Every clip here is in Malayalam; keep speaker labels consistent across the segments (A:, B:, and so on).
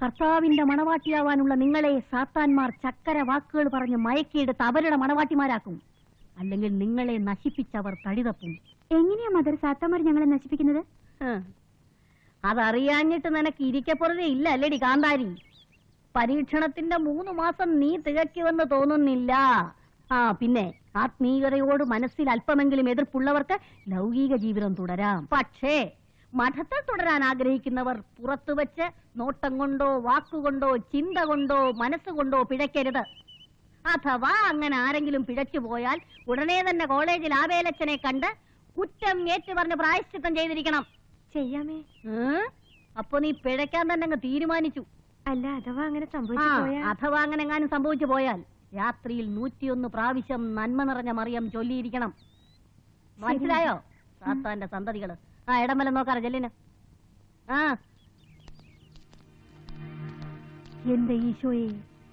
A: കർത്താവിന്റെ മണവാട്ടിയാവാനുള്ള നിങ്ങളെ സാത്താന്മാർ ചക്കര വാക്കുകൾ പറഞ്ഞ് മയക്കിയെടുത്ത് അവരുടെ മണവാട്ടിമാരാക്കും. അല്ലെങ്കിൽ നിങ്ങളെ നശിപ്പിച്ചവർ തടിതപ്പും.
B: എങ്ങനെയാ മദർ സാത്താന്മാർ ഞങ്ങളെ നശിപ്പിക്കുന്നത്?
A: അതറിയാഞ്ഞിട്ട് നിനക്ക് ഇരിക്കപ്പുറതേ ഇല്ല അല്ലേടി കാന്താരി. പരീക്ഷണത്തിന്റെ 3 മാസം നീ തികയ്ക്കുമെന്ന് തോന്നുന്നില്ല. പിന്നെ ആത്മീയതയോട് മനസ്സിൽ അല്പമെങ്കിലും എതിർപ്പുള്ളവർക്ക് ലൗകിക ജീവിതം തുടരാം. പക്ഷേ മഠത്തിൽ തുടരാൻ ആഗ്രഹിക്കുന്നവർ പുറത്തു വെച്ച് നോട്ടം കൊണ്ടോ വാക്കുകൊണ്ടോ ചിന്ത കൊണ്ടോ മനസ്സുകൊണ്ടോ പിഴയ്ക്കരുത്. അഥവാ അങ്ങനെ ആരെങ്കിലും പിഴച്ചു പോയാൽ ഉടനെ തന്നെ കോളേജിൽ ആവേലച്ചനെ കണ്ട് കുറ്റം ഏറ്റു പറഞ്ഞ് പ്രായശ്ചിത്തം ചെയ്തിരിക്കണം.
B: ചെയ്യാമേ.
A: അപ്പൊ നീ പിഴയ്ക്കാൻ തന്നെ അങ്ങ് തീരുമാനിച്ചു.
B: അല്ല, അഥവാ അങ്ങനെ
A: അഥവാ അങ്ങനെ എങ്ങാനും സംഭവിച്ചു പോയാൽ രാത്രിയിൽ 101 പ്രാവശ്യം നന്മ നിറഞ്ഞ മറിയം ചൊല്ലിയിരിക്കണം. മനസ്സിലായോ? സാത്താന്റെ സന്തതികള്. ഇടമല നോക്കാറ ജല്ലിന്. എന്റെ ഈശോയെ,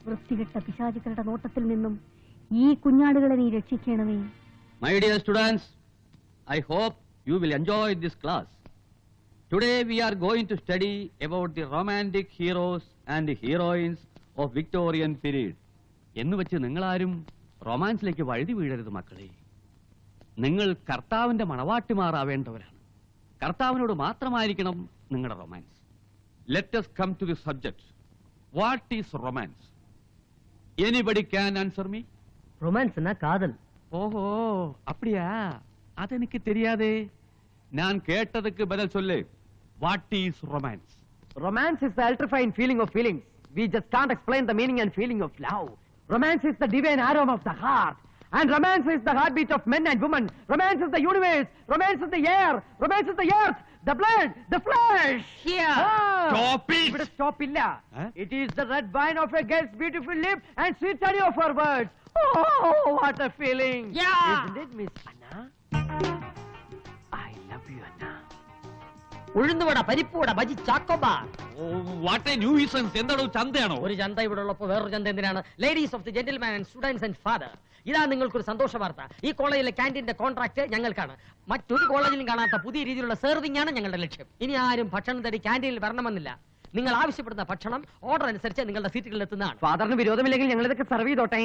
A: വൃത്തികെട്ട പിശാചുക്കളുടെ നോട്ടത്തിൽ നിന്നും ഈ കുഞ്ഞാടുകളെ നീ രക്ഷിക്കണമേ.
C: My dear students, I hope you will enjoy this class. Today we are going to study about the romantic heroes and heroines of Victorian period. എന്ന് വെച്ച് നിങ്ങളാരും റൊമാൻസിലേക്ക് വഴുതി വീഴരുത് മക്കളെ. നിങ്ങൾ കർത്താവിന്റെ മണവാട്ടിമാറാവേണ്ടവരാണ്. കർത്താവിനോട് മാത്രമായിരിക്കണം നിങ്ങളുടെ romance. Let us come to the subject. What is romance? Anybody can answer me?
D: Romance என்ன காதல்.
C: ஓஹோ, அப்படியா? அது எனக்கு தெரியாதே. நான் கேட்டதுக்கு பதில் சொல்லு. What is romance?
D: Romance is the ultrafine feeling of feelings. We just can't explain the meaning and feeling of love. Romance is the divine aroma of the heart. And romance is the heartbeat of men and women. Romance is the universe. Romance is the air. Romance is the earth. The blood. The flesh.
C: Here. Stop it.
D: But stop illa. It is the red wine of a girl's beautiful lip and sweet honey of her words. Oh, what a feeling.
C: Yeah.
D: Isn't it, Miss Anna? I love you, Anna.
E: ഉഴുന്നുവട, പരിപ്പുവട, ബജി, ചാക്കോബാർ.
C: What a nuisance. എന്താണോ ചന്തയാണോ?
E: ഒരു ചന്ത ഇവിടെ ഉള്ളപ്പോ വേറൊരു ചന്ത എന്തിനാണ്? Ladies of the gentleman and students and father. ഇതാ നിങ്ങൾക്കൊരു സന്തോഷ വാർത്ത. ഈ കോളേജിലെ ക്യാന്റീന്റെ കോൺട്രാക്ട് ഞങ്ങൾക്കാണ്. മറ്റൊരു കോളേജിലും കാണാത്ത പുതിയ രീതിയിലുള്ള സെർവിംഗ് ആണ് ഞങ്ങളുടെ ലക്ഷ്യം. ഇനി ആരും ഭക്ഷണം തേടി ക്യാന്റീനിൽ വരണമെന്നില്ല. നിങ്ങൾ ആവശ്യപ്പെടുന്ന ഭക്ഷണം ഓർഡർ അനുസരിച്ച് നിങ്ങളുടെ സീറ്റുകളിൽ എത്തുന്നതാണ്.
D: ഫാദറിന് വിരോധമില്ലെങ്കിൽ ഞങ്ങൾ ഇതൊക്കെ സെർവ് ചെയ്തോട്ടെ.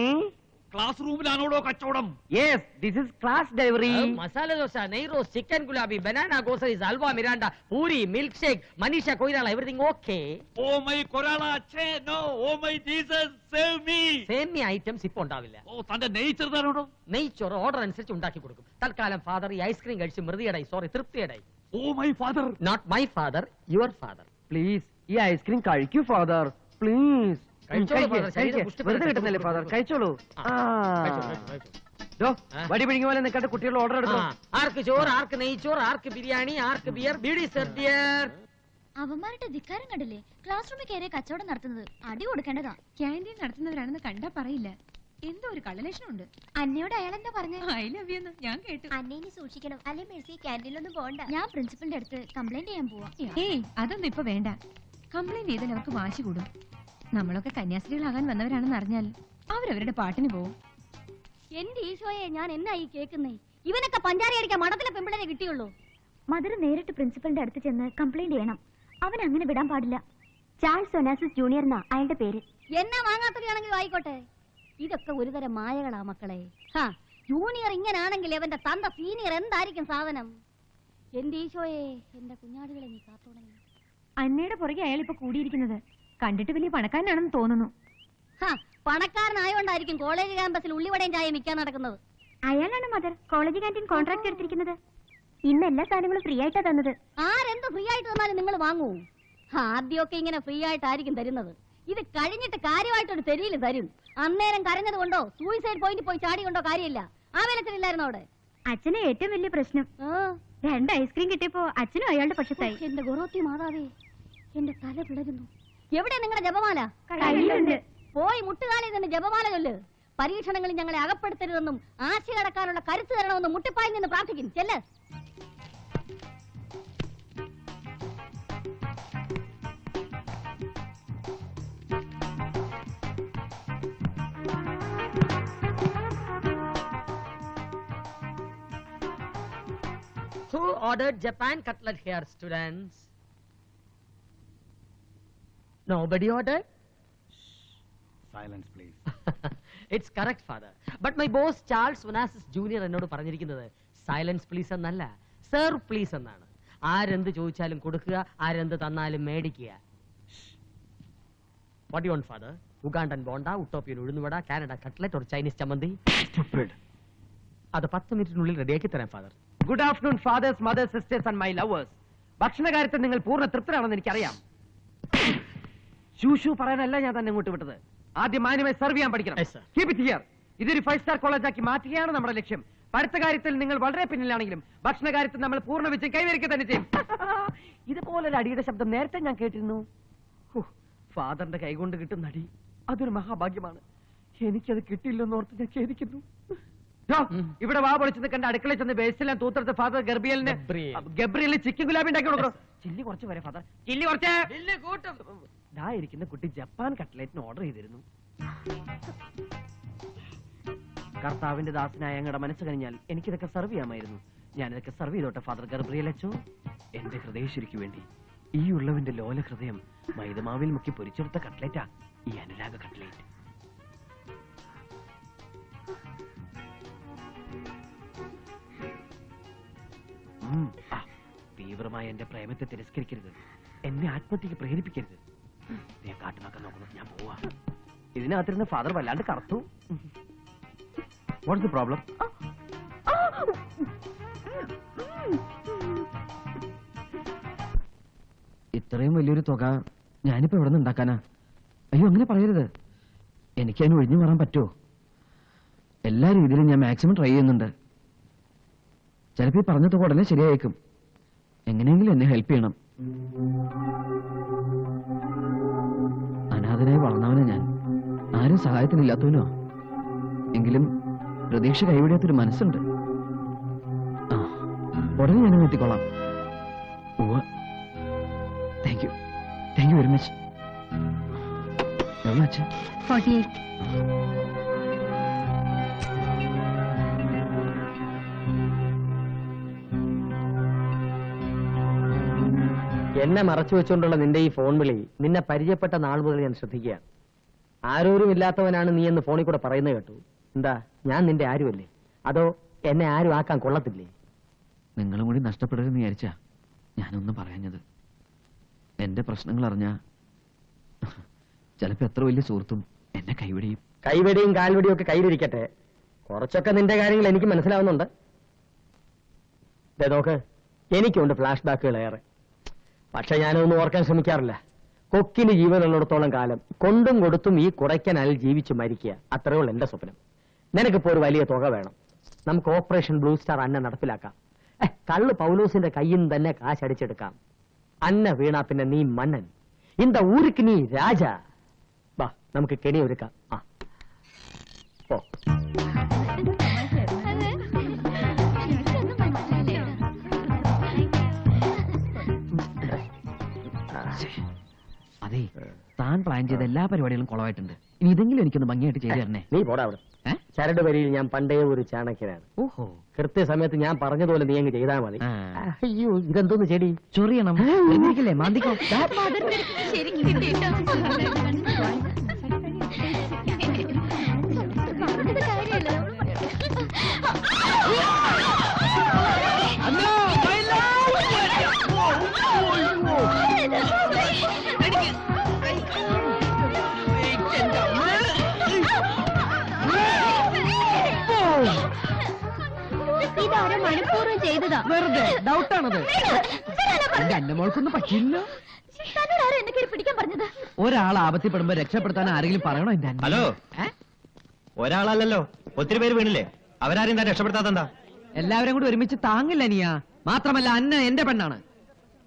C: ക്ലാസ് റൂമിലാണോടോ കച്ചവടം?
D: Yes, this is class delivery.
E: Masala dosa, നെയ് റോസ്റ്റ്, ചിക്കൻ ഗുലാബി, ബനാന ഗോസറീസ്, halwa, Mirinda, puri, milk shake, Manisha Koirala, everything okay.
C: Oh my Koirala, ഛേ no. Oh my Jesus, save me.
E: സേമിയ ഐറ്റംസ് ഇപ്പൊ ഉണ്ടാവില്ല.
C: ഓ, തന്റെ നെയ്ച്ചർ തരണോ?
E: നെയ്ച്ചോറ് ഓർഡർ അനുസരിച്ച് ഉണ്ടാക്കി കൊടുക്കും. തൽക്കാലം ഫാദർ ഈ ഐസ്ക്രീം കഴിച്ച് മൃതിയടായി, സോറി തൃപ്തിയടായി.
C: Oh my father.
E: Not my father, your father.
D: Please ഈ ഐസ്ക്രീം കഴിക്കൂ ഫാദർ, പ്ലീസ്. വെറുതെ കിട്ടുന്നല്ലേ ഫാദർ, കഴിച്ചോളൂ. വടി പിടിങ്ങ പോലെ നിൽക്കാണ്ട് കുട്ടികളുടെ ഓർഡർ എടുക്കും.
E: ആർക്ക് ചോറ്, ആർക്ക് നെയ്ച്ചോറ്, ആർക്ക് ബിരിയാണി, ആർക്ക് ബിയർ, ബീഡി സർദിയർ.
B: അവന്മാരുടെ ധിക്കാരം കണ്ടില്ലേ? ക്ലാസ് റൂമിൽ കയറിയ കച്ചവടം നടത്തുന്നത് അടി കൊടുക്കേണ്ടതാ. ക്യാൻറ്റീൻ നടത്തുന്നവരാണെന്ന് കണ്ടാ പറയില്ല. എന്തോ ഒരു കള്ളലക്ഷണമുണ്ട്. അന്നയോട് അയാൾ എന്താ പറഞ്ഞ? ഐ ലവ് യു എന്ന് ഞാൻ കേട്ടു.
F: അന്നേനി സൂക്ഷിക്കണം, അല്ലെ മേഴ്സി ക്യാൻറ്റീനിലൊന്നും പോകണ്ട.
B: ഞാൻ പ്രിൻസിപ്പലിന്റെ അടുത്ത് കംപ്ലൈന്റ് ചെയ്യാൻ പോവാ. ഏയ്, അതൊന്നും ഇപ്പൊ വേണ്ട. കംപ്ലൈന്റ് ചെയ്താൽ അവർക്ക് വാശി കൂടും. നമ്മളൊക്കെ കന്യാസ്ത്രീകളാകാൻ വന്നവരാണെന്ന് അറിഞ്ഞാൽ അവരവരുടെ പാട്ടിന് പോവും.
A: എന്റെ ഈശോയെ, ഞാൻ എന്നായി കേൾക്കുന്നേ? ഇവനൊക്കെ പഞ്ചാര അടിക്കാൻ മഠത്തിലെ പെമ്പിളരെ കിട്ടിയുള്ളൂ.
B: മദർ നേരിട്ട് പ്രിൻസിപ്പലിന്റെ അടുത്ത് ചെന്ന് കംപ്ലൈന്റ് ചെയ്യണം. അവൻ അങ്ങനെ വിടാൻ പാടില്ല. ചാൾസ് ഒനാസിസ് ജൂനിയർ എന്നാ അയാളുടെ പേര്.
A: എന്നാ വാങ്ങാത്തവയാണെങ്കിലും ആയിക്കോട്ടെ. ഇതൊക്കെ ഒരുതരം മായകളാ മക്കളെ. ജൂനിയർ ഇങ്ങനാണെങ്കിൽ അവന്റെ തന്ത സീനിയർ എന്തായിരിക്കും സാധനം? എന്റെ ഈശോയെ, എന്റെ കുഞ്ഞാടുകളെ നീ കാത്തോളണം.
B: അന്നയുടെ പുറകെ അയാൾ ഇപ്പൊ കൂടിയിരിക്കുന്നത് കണ്ടിട്ട് വലിയ പണക്കാരനാണെന്ന് തോന്നുന്നു.
A: പണക്കാരനായോണ്ടായിരിക്കും കോളേജ് ക്യാമ്പസിൽ ഉള്ളിവടയും ചായ മിക്കാൻ നടക്കുന്നത്.
B: അയാളാണ് മദർ കോളേജ് ക്യാന്റീൻ കോൺട്രാക്ട് എടുത്തിരിക്കുന്നത്. ഇന്ന് എല്ലാ സാധനങ്ങളും ഫ്രീ ആയിട്ടാ തന്നത്.
A: ആരെന്ത് ഫ്രീ ആയിട്ട് തന്നാലും നിങ്ങൾ വാങ്ങൂ? ആദ്യമൊക്കെ ഇങ്ങനെ ഫ്രീ ആയിട്ടായിരിക്കും തരുന്നത്. ഇത് കഴിഞ്ഞിട്ട് കാര്യമായിട്ടൊരു തെരിയിൽ തരും. അന്നേരം കരഞ്ഞത് കൊണ്ടോ സൂയിസൈഡ് പോയിന്റ് പോയി ചാടി കൊണ്ടോ കാര്യമില്ല. ആ വേലത്തിലില്ലായിരുന്നു അവിടെ.
B: അച്ഛന് ഏറ്റവും വലിയ പ്രശ്നം 2 ഐസ്ക്രീം കിട്ടിയപ്പോ അച്ഛനും അയാളുടെ പക്ഷത്തായി.
A: എന്റെ ഗുണോത്തി മാതാവേ, എന്റെ തല പിളരുന്നു. എവിടെ നിങ്ങളുടെ ജപമാല?
B: കയ്യിലുണ്ട്.
A: പോയി മുട്ടുകാലിൽ നിന്ന് ജപമാല ചൊല്ല്. പരീക്ഷണങ്ങളിൽ ഞങ്ങളെ അകപ്പെടുത്തരുതെന്നും ആശ കടക്കാനുള്ള കരുത്ത് തരണമെന്നും മുട്ടിപ്പായി നിന്ന് പ്രാർത്ഥിക്കും. ചെല്ല്.
E: Who ordered Japan cutlet here, students? Nobody ordered?
C: Silence, please.
E: It's correct, father. But my boss Charles Onassis Jr. എന്നോട് പറഞ്ഞിരിക്കുന്നത് സൈലൻസ് പ്ലീസ് എന്നല്ല, സർ പ്ലീസ് എന്നാണ്. ആരെന്ത് ചോദിച്ചാലും കൊടുക്കുക, ആരെന്ത് തന്നാലും മേടിക്കുക. What do you want, father? Ugandan ബോണ്ട, ഉട്ടോപ്പിയൻ ഉഴുന്നുവട, കാനഡ കട്ട്ലറ്റ് or ചൈനീസ് ചമ്മന്തി?
C: Stupid.
E: അത് 10 മിനിറ്റിനുള്ളിൽ റെഡിയാക്കി തരാം ഫാദർ.
D: Good afternoon fathers, mothers, sisters and my lovers. ഭക്ഷണകാര്യത്തിൽ നിങ്ങൾ പൂർണ്ണ തൃപ്തരാണെന്ന് എനിക്കറിയാം. ഷൂ പറയാനല്ല ഞാൻ തന്നെ ഇങ്ങോട്ട് വിട്ടത്. ആദ്യം മാന്യമായി സർവ് ചെയ്യാൻ പഠിക്കണം.
E: Yes, sir.
D: Keep it here. ഇതൊരു 5-star കോളേജാക്കി മാറ്റുകയാണ് നമ്മുടെ ലക്ഷ്യം. പഠിത്ത കാര്യത്തിൽ നിങ്ങൾ വളരെ പിന്നിലാണെങ്കിലും ഭക്ഷണ കാര്യത്തിൽ നമ്മൾ പൂർണ്ണ വിജയം കൈവരിക്കുക തന്നെ ചെയ്യും. ഇതുപോലൊരു അടിയുടെ ശബ്ദം നേരത്തെ ഞാൻ കേട്ടിരുന്നു. ഫാദറിന്റെ കൈകൊണ്ട് കിട്ടുന്ന അടി അതൊരു മഹാഭാഗ്യമാണ്. എനിക്കത് കിട്ടില്ലെന്ന് ഓർത്ത് ഞാൻ ഖേദിക്കുന്നു. ഇവിടെ വാ പൊളിച്ചെന്ന് കണ്ട അടുക്കളയിൽ ചെന്ന് ബേസിലെല്ലാം തൂത്തെടുത്ത് ഫാദർ ഗബ്രിയലിന് ചിക്കൻ ഗുലാബി ഉണ്ടാക്കി കൊടുക്കണം. ചില്ലി കുറച്ച് വരെ ഫാദർ, ചില്ലി കുറച്ച്. ദാ ഇരിക്കുന്ന കുട്ടി ജപ്പാൻ കട്ട്ലേറ്റിന് ഓർഡർ ചെയ്തിരുന്നു. കർത്താവിന്റെ ദാസനായ ഞങ്ങളുടെ മനസ്സ് കഴിഞ്ഞാൽ എനിക്കിതൊക്കെ സെർവ് ചെയ്യാമായിരുന്നു. ഞാനിതൊക്കെ സെർവ് ചെയ്തോട്ടെ ഫാദർ ഗബ്രിയേൽ അച്ചോ. എന്റെ ഹൃദയശ്വരിക്ക് വേണ്ടി ഈ ഉള്ളവന്റെ ലോല ഹൃദയം മൈദമാവിൽ മുക്കി പൊരിച്ചെടുത്ത കട്ട്ലേറ്റാ ഈ അനുരാഗ കട്ട്ലേറ്റ്. തീവ്രമായ എന്റെ പ്രേമത്തെ തിരസ്കരിക്കരുത്, എന്നെ ആത്മഹത്യക്ക് പ്രേരിപ്പിക്കരുത്. ഞാൻ കാട്ടുമാക്കാൻ നോക്കുന്നു, ഞാൻ പോവാ. ഇതിനകത്തിരുന്ന് ഫാദർ വല്ലാണ്ട് കറുത്തു. What's the problem? ഇത്രയും വലിയൊരു തുക ഞാനിപ്പോ എവിടെ നിന്ന് ഉണ്ടാക്കാനാ? അയ്യോ, അങ്ങനെ പറയരുത്. എനിക്കതിന് ഒഴിഞ്ഞു മാറാൻ പറ്റുമോ? എല്ലാ രീതിയിലും ഞാൻ മാക്സിമം ട്രൈ ചെയ്യുന്നുണ്ട്. ചിലപ്പോ ഈ പറഞ്ഞ തുക ഉടനെ ശരിയായേക്കും. എങ്ങനെയെങ്കിലും എന്നെ ഹെൽപ്പ് ചെയ്യണം. അനാഥനായി വളർന്നവനാ ഞാൻ, ആരും സഹായത്തിനില്ലാത്തവനോ. എങ്കിലും പ്രതീക്ഷ കൈവിടാത്തൊരു മനസ്സുണ്ട്. ഉടനെ ഞാനും എത്തിക്കൊള്ളാം. Thank you very much. എവിടെ അച്ഛൻ?
A: 48.
E: എന്നെ മറച്ചു വെച്ചുകൊണ്ടുള്ള നിന്റെ ഈ ഫോൺ വിളി നിന്നെ പരിചയപ്പെട്ട നാൾ മുതൽ ഞാൻ ശ്രദ്ധിക്കുകയാണ്. ആരോരും ഇല്ലാത്തവനാണ് നീ എന്ന് ഫോണിൽ കൂടെ പറയുന്നത് കേട്ടു. എന്താ, ഞാൻ നിന്റെ ആരുമല്ലേ? അതോ എന്നെ ആരും ആക്കാൻ കൊള്ളത്തില്ലേ?
D: നിങ്ങളും കൂടി നഷ്ടപ്പെടരുതെന്ന് വിചാരിച്ചാ ഞാനൊന്നും പറയാഞ്ഞത്. എന്റെ പ്രശ്നങ്ങൾ അറിഞ്ഞാ ചിലപ്പോ എത്ര വലിയ സുഹൃത്തും എന്നെ കൈവിടിയും.
E: കൈവെടിയും കാൽവെടിയും ഒക്കെ കയ്യിലിരിക്കട്ടെ, കുറച്ചൊക്കെ നിന്റെ കാര്യങ്ങൾ എനിക്ക് മനസ്സിലാവുന്നുണ്ട്. നോക്ക്, എനിക്കുണ്ട് ഫ്ലാഷ് ബാക്കുകൾ ഏറെ. പക്ഷെ ഞാനൊന്നും ഓർക്കാൻ ശ്രമിക്കാറില്ല. കൊക്കിന് ജീവനുള്ളിടത്തോളം കാലം കൊണ്ടും കൊടുത്തും ഈ കുടയ്ക്കനാലിൽ ജീവിച്ചു മരിക്കുക, അത്രേ ഉള്ളൂ എന്റെ സ്വപ്നം. നിനക്കിപ്പോ ഒരു വലിയ തുക വേണം. നമുക്ക് ഓപ്പറേഷൻ ബ്ലൂ സ്റ്റാർ അന്ന നടപ്പിലാക്കാം. കള്ള് പൗലോസിന്റെ കയ്യിൽ നിന്ന് തന്നെ കാശടിച്ചെടുക്കാം. അന്ന വീണാ പിന്നെ നീ മന്നൻ, ഇന്ത ഊருக்கு നീ രാജ. വാ, നമുക്ക് കെണി ഒരുക്കാം. ഓ,
D: അതെ, താൻ പ്ലാൻ ചെയ്ത എല്ലാ പരിപാടികളും കുളമായിട്ടുണ്ട്. ഇനി ഇതെങ്കിലും എനിക്കൊന്ന് ഭംഗിയായിട്ട് ചെയ്തു തരണേ.
E: നീ പോടാ അവിടെ. ചരട് വരിയിൽ ഞാൻ പണ്ടേ ഒരു ചാണക്യനാണ്.
D: ഓഹോ,
E: കൃത്യസമയത്ത് ഞാൻ പറഞ്ഞതുപോലെ നീ അങ്ങ് ചെയ്താൽ മതി. അയ്യോ, ഇതെന്തോന്ന് ചെടി?
D: ചൊറിയണം, മാന്തിക്കോ.
B: ശരിക്കും കിട്ടിയിട്ടോ?
A: ഇതാരോ മനഃപൂർവ്വം ചെയ്തതാ.
D: വെറുതെ ഡൗട്ടാണത്. എന്റെ മോൾക്കൊന്നും പറ്റില്ല.
A: എന്നൊക്കെ പിടിക്കാൻ പറഞ്ഞത്.
D: ഒരാൾ ആപത്തിപ്പെടുമ്പോ രക്ഷപ്പെടുത്താൻ ആരെങ്കിലും പറയണോ? എന്റെ
G: ഹലോ, ഒരാളല്ലോ, ഒത്തിരി പേര് വീണില്ലേ? അവരാരും താൻ രക്ഷപ്പെടുത്താത്തെന്താ?
D: എല്ലാവരും കൂടി ഒരുമിച്ച് താങ്ങില്ല നീയാ. മാത്രമല്ല, അന്ന എന്റെ പെണ്ണാണ്.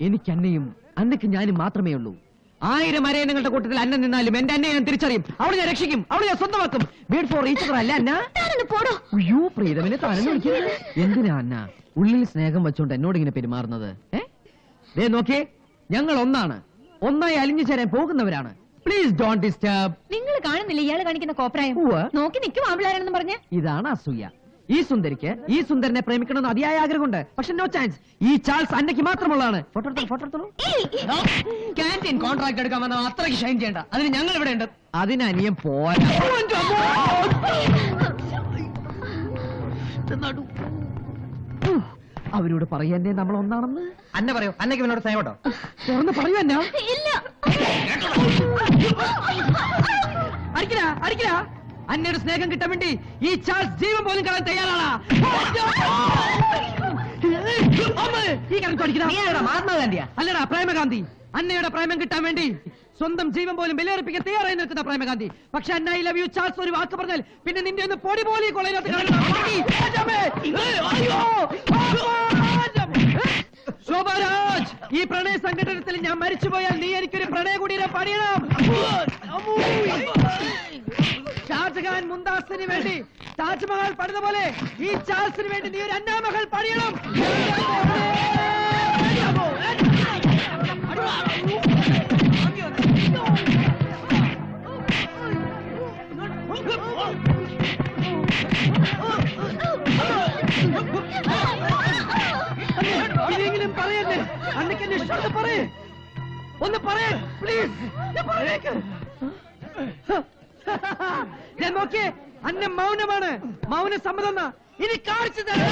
D: എനിക്ക് അന്നയും അന്നയ്ക്ക് ഞാനും മാത്രമേ ഉള്ളൂ. 1000 അരയണങ്ങളുടെ കൂട്ടത്തിൽ അന്ന നിന്നാലും എന്റെ അന്നയെ ഞാൻ തിരിച്ചറിയും. അവളെ ഞാൻ രക്ഷിക്കും, അവളെ ഞാൻ സ്വന്തമാക്കും. മേഡ് ഫോർ ഈച്ച് അതർ അല്ല അന്ന?
A: പോടോ.
D: അയ്യോ, പ്രീതമിനെ താനെന്ന് വിളിക്കുന്നത് എന്തിനാ അന്ന? ഉള്ളിൽ സ്നേഹം വെച്ചോണ്ട് എന്നോട് ഇങ്ങനെ പെരുമാറുന്നത്? നോക്കിയേ, ഞങ്ങൾ ഒന്നായി അലിഞ്ഞു ചേരാൻ പോകുന്നവരാണ്. Please don't disturb.
B: നിങ്ങൾ കാണുന്നില്ല ഇയാള് കാണിക്കുന്ന കോപ്രായം? നോക്കി നിൽക്കും ആമ്പിളാരാണെന്ന് പറഞ്ഞ.
D: ഇതാണ് അസൂയ. ഈ സുന്ദരിക്ക് ഈ സുന്ദരനെ പ്രേമിക്കണമെന്ന് അതിയായ ആഗ്രഹമുണ്ട്. പക്ഷെ നോ ചാൻസ്. ഈ ചാൾസ് അന്നയ്ക്ക് മാത്രമുള്ളതാണ്. ഫോട്ടോ എടുത്തോളൂ. ക്യാൻറ്റീൻ കോൺട്രാക്ട് എടുക്കാൻ വന്ന അത്രയ്ക്ക് ഷൈൻ ചെയ്യണ്ട. അതിന് ഞങ്ങൾ ഇവിടെ ഉണ്ട്. അതിന് അനിയൻ പോരാ. അവരോട് പറയാനേ നമ്മൾ ഒന്നാണെന്ന്.
G: അന്ന പറയൂ, അന്നയ്ക്ക് ഇവനോട് സ്നേഹമുണ്ടോ?
D: തുറന്ന് പറയൂ എന്നാ.
B: ഇല്ല.
D: അടിക്കില്ല. അന്നയുടെ സ്നേഹം കിട്ടാൻ വേണ്ടി ഈ ചാൾസ് ജീവൻ പോലും കളയാൻ തയ്യാറാണ്. മഹാത്മാഗാന്ധിയാ? അല്ലടാ, പ്രേമഗാന്ധി. അന്നയുടെ പ്രേമം കിട്ടാൻ വേണ്ടി സ്വന്തം ജീവൻ പോലും ബലിയർപ്പിക്കാൻ തയ്യാറായി നിൽക്കുന്ന പ്രേമഗാന്ധി. പക്ഷെ അന്ന ഐ ലവ് യു ചാൾസ് ഒരു വാക്ക് പറഞ്ഞാൽ പിന്നെ നിന്റെ ഒന്ന് പൊടി പോലെ കൊള്ളയിനകത്ത് ശോഭരാജ്, ഈ പ്രണയ സംഘടനത്തിൽ ഞാൻ മരിച്ചുപോയാൽ നീ എനിക്കൊരു പ്രണയ കുടീരം പണിയണം. ഷാജഹാൻ മുംതാസിന് വേണ്ടി താജ്മഹൽ പണിത പോലെ ഈ ചാൾസിന് വേണ്ടി നീ ഒരു അന്നാമഹൽ പണിയണം. ഇനിയെങ്കിലും പറയല്ലേ, അന്നയ്ക്ക് എന്നെ ഇഷ്ടം പറയേ, ഒന്ന് പറയേ പ്ലീസ്. ഞാൻ നോക്കിയേ, അന്ന മൗനമാണ്. മൗന സമ്മതം ഇനി കാണിച്ചു തരാം.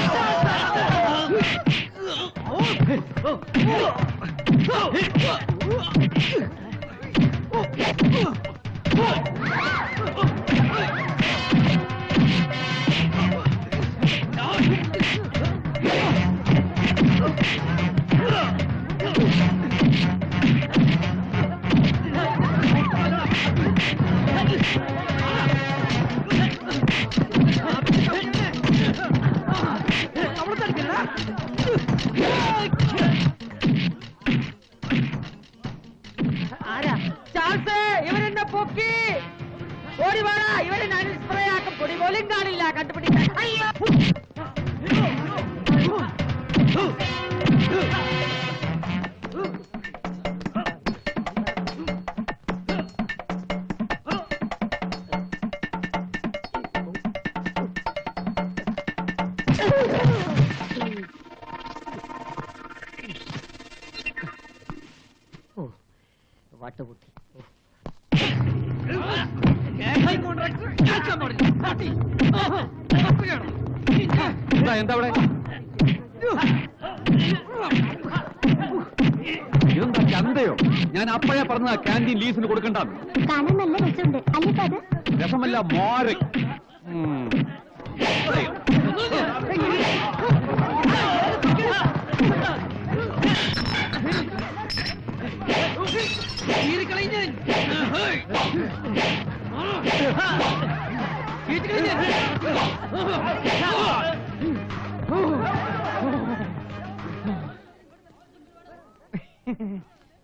D: ഇവരെന്നെ പൊക്കി ഓടി വേണ. ഇവരെ ഞാൻ സ്പ്രേ ആക്കും, പൊടി പോലും കാണില്ല കണ്ടുപിടിക്കാൻ. വട്ടുപൊട്ടി.
C: എന്താ ഇവിടെ? എന്താ ചന്തയോ? ഞാൻ അപ്പഴേ പറഞ്ഞ ക്യാൻറ്റീൻ ലീസിന് കൊടുക്കണ്ടെന്ന്.
F: കാണാൻ നല്ല രസമുണ്ട് അല്ലേ അത്?
C: രസമല്ല, മോര്.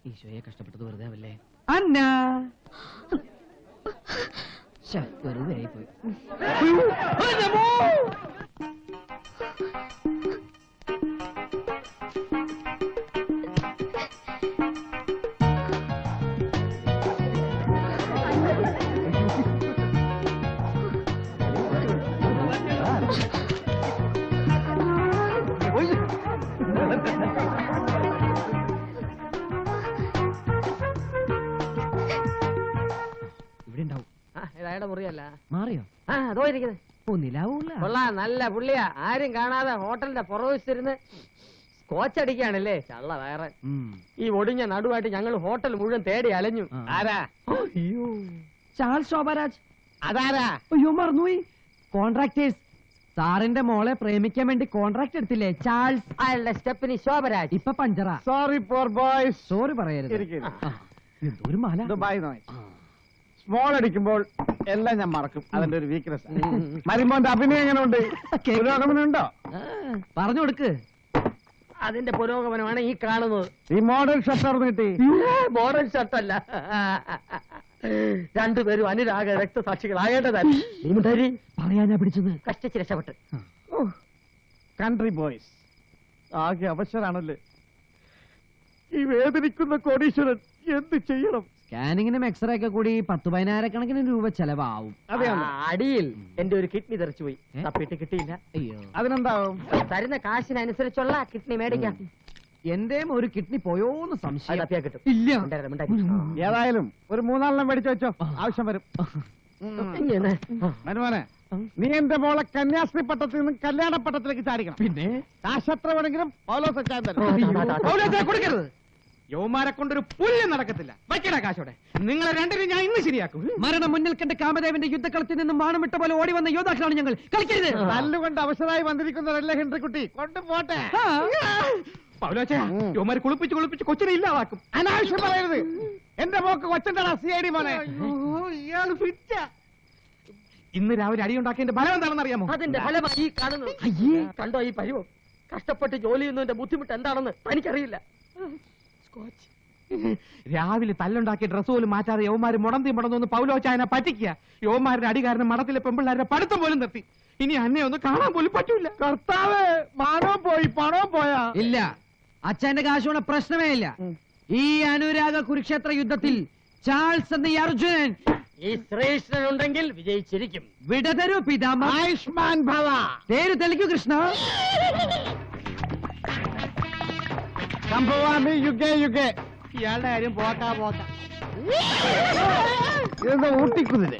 D: ഈശോയെ കഷ്ടപ്പെട്ടത് വെറുതെ ആവല്ലേ. അന്ന വെറുതെ ആയിപ്പോയി.
E: ഇതായുടെ മുറിയല്ല.
D: മാറിയോ?
E: അതോ ഇരിക്കുന്നത്. കൊള്ളാം, നല്ല പുള്ളിയാ. ആരും കാണാതെ ഹോട്ടലിന്റെ പുറവശത്തിരുന്ന് കോച്ചടിക്കാണല്ലേ ചള്ള വേറെ. ഈ ഒടിഞ്ഞ നടുവായിട്ട് ഞങ്ങൾ ഹോട്ടൽ മുഴുവൻ തേടി അലഞ്ഞു. ആരാ?
D: അയ്യോ, ചാൾസ് ശോഭരാജ്.
E: അതാരാ?
D: അയ്യോ, മറന്നുപോയി. കോൺട്രാക്ടേഴ്സ്. സാറിന്റെ മോളെ പ്രേമിക്കാൻ വേണ്ടി കോൺട്രാക്ട് എടുത്തില്ലേ ചാൾസ്?
E: അയാളുടെ സ്റ്റെപ്പിന് ശോഭരാജ്.
D: ഇപ്പൊ പഞ്ചറ.
H: Sorry for boys.
D: സോറി പറയരുത്. എന്തോ ഒരു മാല.
H: ദുബായ് നോയ്. സ്മോൾ അടിക്കുമ്പോൾ എല്ലാം ഞാൻ മറക്കും. അതിന്റെ ഒരു വീക്ക്നെസ്. മരുമോന്റെ അഭിനയം എങ്ങനെ ഉണ്ട്? പുരോഗമനമുണ്ടോ?
D: പറഞ്ഞു കൊടുക്ക്.
E: അതിന്റെ പുരോഗമനമാണ് ഈ കാണുന്നത്.
H: ഈ മോഡൽ ഷർട്ട് കിട്ടി.
E: മോഡൽ ഷർട്ടല്ല, രണ്ടുപേരും അനുരാഗ രക്തസാക്ഷികളാകേണ്ടതല്ല.
D: പറയാനാ പിടിച്ചത്.
E: കഷ്ടിച്ച് രക്ഷപ്പെട്ട്.
H: കൺട്രി ബോയ്സ് ആകെ അവശരാണല്ലേ. ഈ വേദനിക്കുന്ന കോടീശ്വരൻ എന്ത് ചെയ്യണം?
D: സ്കാനിങ്ങിനും എക്സ്റേ ഒക്കെ കൂടി 10,000-കണക്കിന് രൂപ ചെലവാവും.
E: അടിയിൽ എന്റെ ഒരു കിഡ്നി തെറിച്ചുപോയി, തപ്പിട്ട് കിട്ടിയില്ല.
D: അയ്യോ,
H: അതിനെന്താവും?
E: തരുന്ന കാശിനനുസരിച്ചുള്ള കിഡ്നി മേടിക്കാം.
D: എന്റെയും ഒരു കിഡ്നി പോയോന്ന്
E: അത്
D: സംശയം.
E: തപ്പിയാ കിട്ടും.
D: ഇല്ല.
H: ഏതായാലും ഒരു 3-4 മേടിച്ചു വെച്ചോ, ആവശ്യം വരും.
E: ഇങ്ങനെ.
H: മരുമോനെ, നീ എന്റെ മോളെ കന്യാസ്ത്രീ പട്ടത്തിൽ നിന്ന് കല്യാണ പട്ടത്തിലേക്ക് ചാടിക്കണം.
D: പിന്നെ
H: കാശെത്ര വേണമെങ്കിലും പൗലോസ് അച്ചായൻ തരും.
D: പൗലോസേ, കൊടുക്കരുത്. യൗമാരെ കൊണ്ടൊരു പുല്ല് നടക്കത്തില്ല. വയ്ക്കട കാശോടെ. നിങ്ങളെ രണ്ടിനും ഞാൻ ഇന്ന് ശരിയാക്കും. മരണം മുന്നിൽ കണ്ട കാമദേവന്റെ യുദ്ധക്കളത്തിൽ നിന്നും വാണം വിട്ട പോലെ ഓടി വന്ന യോദ്ധാക്കളാണ് ഞങ്ങൾ. കളിക്കരുത്.
H: തല്ലുകൊണ്ട് അവശരായി വന്നിരിക്കുന്നവരല്ലേ ഹെൻറിക്കുട്ടി, കൊണ്ടുപോട്ടെ.
D: പൗലോച്ചേ, യൗമാരെ കുളിപ്പിച്ച് കൊച്ചിനെ ഇല്ലാതാക്കും.
H: അനാവശ്യം പറയരുത്. എന്റെ മോക്ക് കൊച്ചന്റെ CID മോനെ.
D: ഇയാള് ഫിറ്റ. ഇന്ന് രാവിലെ അടിയുണ്ടാക്കിയതിന്റെ ഫലം എന്താണെന്ന് അറിയാമോ?
E: അതിന്റെ ഫലമായി കാണുന്നത്.
D: അയ്യേ,
E: കണ്ടോ ഈ പരിവം? കഷ്ടപ്പെട്ട് ജോലി ചെയ്യുന്നതിന്റെ ബുദ്ധിമുട്ട് എന്താണെന്ന് തനിക്കറിയില്ല.
D: രാവിലെ തല്ലുണ്ടാക്കിയ ഡ്രസ് പോലും മാറ്റാതെ യൗമാര് മുടന്ന് പൗലോച്ചായനെ പറ്റിക്കുക. യൗമാരുടെ അടികാരന് മഠത്തിലെ പെമ്പിള്ളാരുടെ പഠിത്തം പോലും നിർത്തി. ഇനി അന്നെ ഒന്ന് കാണാൻ പോലും പറ്റൂല.
H: കർത്താവ്, മാനവും പോയി പണവും പോയാ.
D: ഇല്ല, അച്ഛന്റെ കാശുകൊണ്ട് പ്രശ്നമേ ഇല്ല. ഈ അനുരാഗ കുരുക്ഷേത്ര യുദ്ധത്തിൽ ചാൾസ് എന്ന ഈ അർജുനൻ
E: ഈ ശ്രീകൃഷ്ണൻ ഉണ്ടെങ്കിൽ വിജയിച്ചിരിക്കും.
D: വിടതരൂ പിതാമ.
H: ആയുഷ്മാൻ ഭവ.
D: പേര് തെളിക്കൂ കൃഷ്ണ.
H: സംഭവാമി യുഗേ യുഗേ.
D: ഇയാളുടെ കാര്യം പോക്കാ.
H: ഇതെന്താ ഊട്ടിക്കുതിരെ?